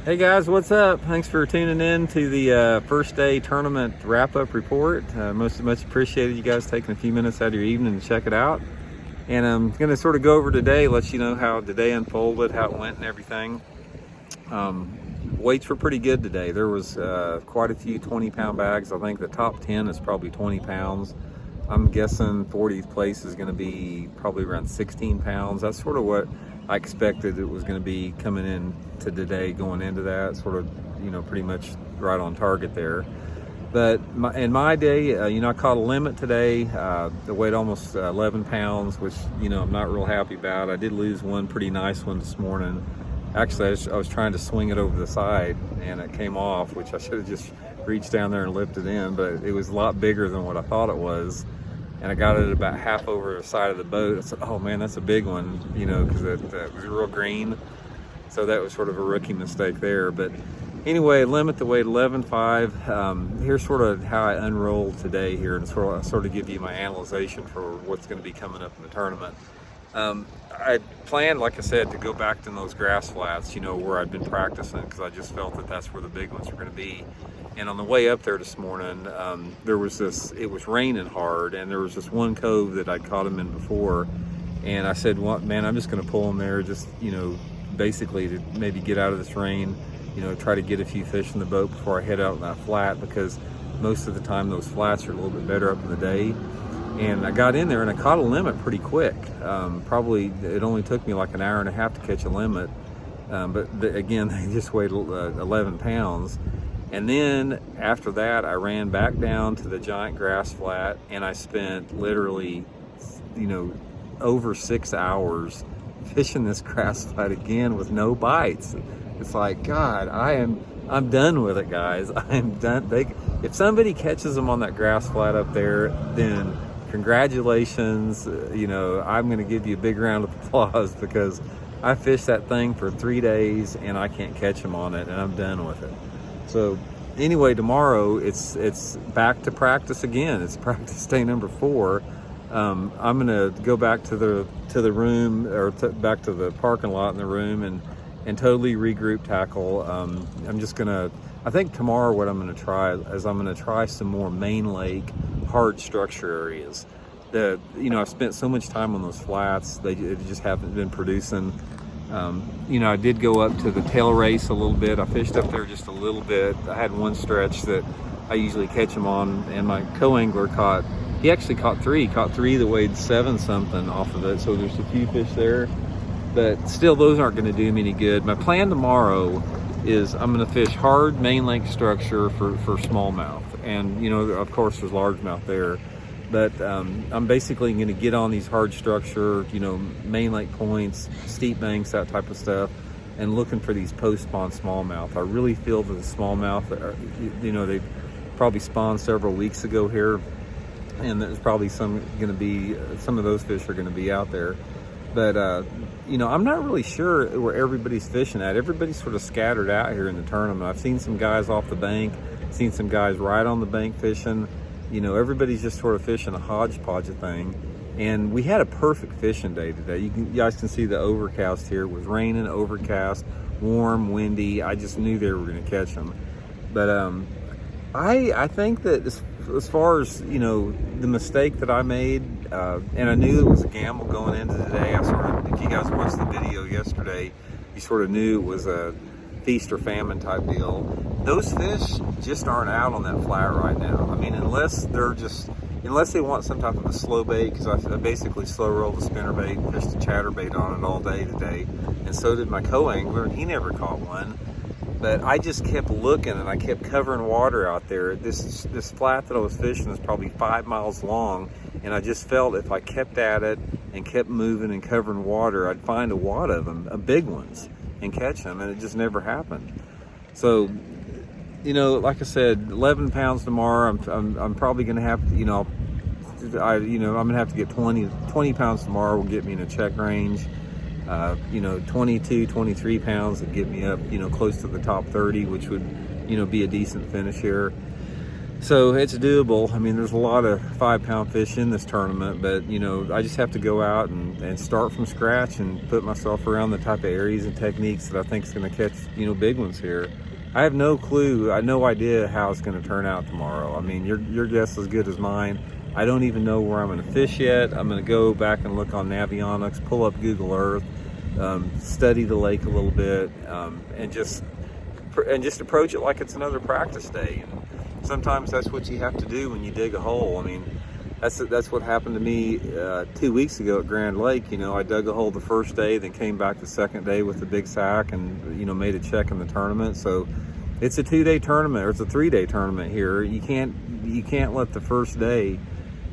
Hey guys, what's up? Thanks for tuning in to the first day tournament wrap-up report. Much appreciated you guys taking a few minutes out of your evening to check it out. And I'm going to sort of go over today, let you know how today unfolded, how it went and everything. Weights were pretty good today. There was quite a few 20-pound bags. I think the top 10 is probably 20 pounds. I'm guessing 40th place is going to be probably around 16 pounds. That's sort of what I expected it was going to be coming in to today, going into that, sort of, pretty much right on target there. But in my day, I caught a limit today. The weight almost 11 pounds, which, I'm not real happy about. I did lose one pretty nice one this morning. Actually, I was trying to swing it over the side and it came off, which I should have just reached down there and lifted in, but it was a lot bigger than what I thought it was. And I got it about half over the side of the boat. I said, oh man, that's a big one, because it was real green. So that was sort of a rookie mistake there. But anyway, limit the weight 11.5. Here's sort of how I unrolled today here, and sort of give you my analyzation for what's going to be coming up in the tournament. I planned, like I said, to go back to those grass flats, where I'd been practicing, because I just felt that that's where the big ones were going to be. And on the way up there this morning, it was raining hard, and there was this one cove that I'd caught them in before. And I said, well, man, I'm just going to pull them there, just, basically to maybe get out of this rain, try to get a few fish in the boat before I head out in that flat, because most of the time those flats are a little bit better up in the day. And I got in there and I caught a limit pretty quick. Probably it only took me like an hour and a half to catch a limit. But again, they just weighed 11 pounds. And then after that, I ran back down to the giant grass flat, and I spent literally, over 6 hours fishing this grass flat again with no bites. It's like, God, I'm done with it, guys. I'm done. If somebody catches them on that grass flat up there, then congratulations. I'm going to give you a big round of applause, because I fished that thing for 3 days and I can't catch them on it, and I'm done with it. So anyway, tomorrow it's back to practice again. It's practice day number 4. I'm gonna go back to the room, or back to the parking lot in the room, and totally regroup tackle. I think tomorrow what I'm gonna try is I'm gonna try some more main lake hard structure areas. I've spent so much time on those flats, they just haven't been producing. I did go up to the tail race a little bit. I fished up there just a little bit. I had one stretch that I usually catch them on, and my co-angler he actually caught three that weighed 7 something off of it. So there's a few fish there, but still those aren't going to do me any good. My plan tomorrow is I'm going to fish hard main lake structure for smallmouth, and of course there's largemouth there. But I'm basically going to get on these hard structure, main lake points, steep banks, that type of stuff, and looking for these post-spawn smallmouth. I really feel that the smallmouth, they probably spawned several weeks ago here, and there's probably some of those fish are going to be out there. But, I'm not really sure where everybody's fishing at. Everybody's sort of scattered out here in the tournament. I've seen some guys off the bank, seen some guys right on the bank fishing. Everybody's just sort of fishing a hodgepodge of thing. And we had a perfect fishing day today. You guys can see the overcast here. It was raining, overcast, warm, windy. I just knew they were going to catch them. But I think that as far as, the mistake that I made, and I knew it was a gamble going into today. If you guys watched the video yesterday, you sort of knew it was a feast or famine type deal. Those fish just aren't out on that flat right now. I mean, unless they want some type of a slow bait, because I basically slow rolled the spinnerbait and fished the chatterbait on it all day today, and so did my co-angler, and he never caught one. But I just kept looking, and I kept covering water out there. This flat that I was fishing is probably 5 miles long, and I just felt if I kept at it and kept moving and covering water, I'd find a wad of them, big ones, and catch them, and it just never happened. So, like I said, 11 pounds tomorrow. I'm probably going to have to, I'm going to have to get 20 pounds tomorrow will get me in a check range. 22, 23 pounds would get me up, close to the top 30, which would, be a decent finish here. So it's doable. I mean, there's a lot of 5-pound fish in this tournament, but you know, I just have to go out and start from scratch and put myself around the type of areas and techniques that I think is going to catch, you know, big ones here. I have no clue. I have no idea how it's going to turn out tomorrow. I mean, your guess is as good as mine. I don't even know where I'm going to fish yet. I'm going to go back and look on Navionics, pull up Google Earth, study the lake a little bit, and just approach it like it's another practice day. And sometimes that's what you have to do when you dig a hole. I mean, that's what happened to me 2 weeks ago at Grand Lake. You know, I dug a hole the first day, then came back the second day with a big sack, and you know, made a check in the tournament. So it's a 2-day tournament, or it's a 3-day tournament here. You can't let the first day,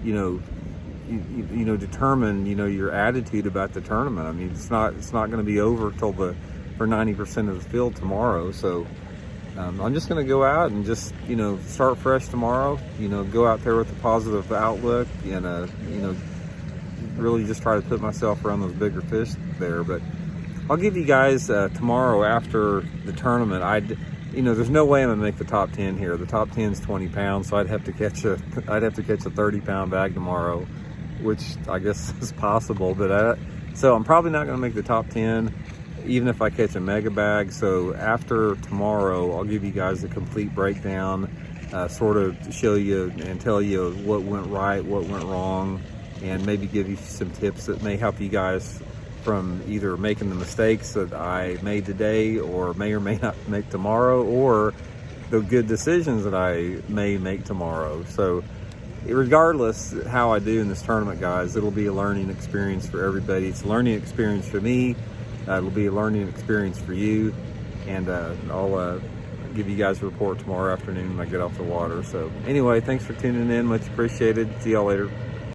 you know, determine, you know, your attitude about the tournament. I mean, it's not going to be over till for 90% of the field tomorrow. So I'm just going to go out and just, you know, start fresh tomorrow. You know, go out there with a positive outlook, and you know, really just try to put myself around those bigger fish there. But I'll give you guys tomorrow after the tournament. You know, there's no way I'm gonna make the top 10 here. The top 10 is 20 pounds, so I'd have to catch a 30-pound bag tomorrow, which I guess is possible. But so I'm probably not gonna make the top 10, even if I catch a mega bag. So after tomorrow, I'll give you guys a complete breakdown, sort of show you and tell you what went right, what went wrong, and maybe give you some tips that may help you guys from either making the mistakes that I made today, or may not make tomorrow, or the good decisions that I may make tomorrow. So regardless how I do in this tournament, guys, it'll be a learning experience for everybody. It's a learning experience for me. It'll be a learning experience for you. And I'll give you guys a report tomorrow afternoon when I get off the water. So anyway, thanks for tuning in. Much appreciated. See y'all later.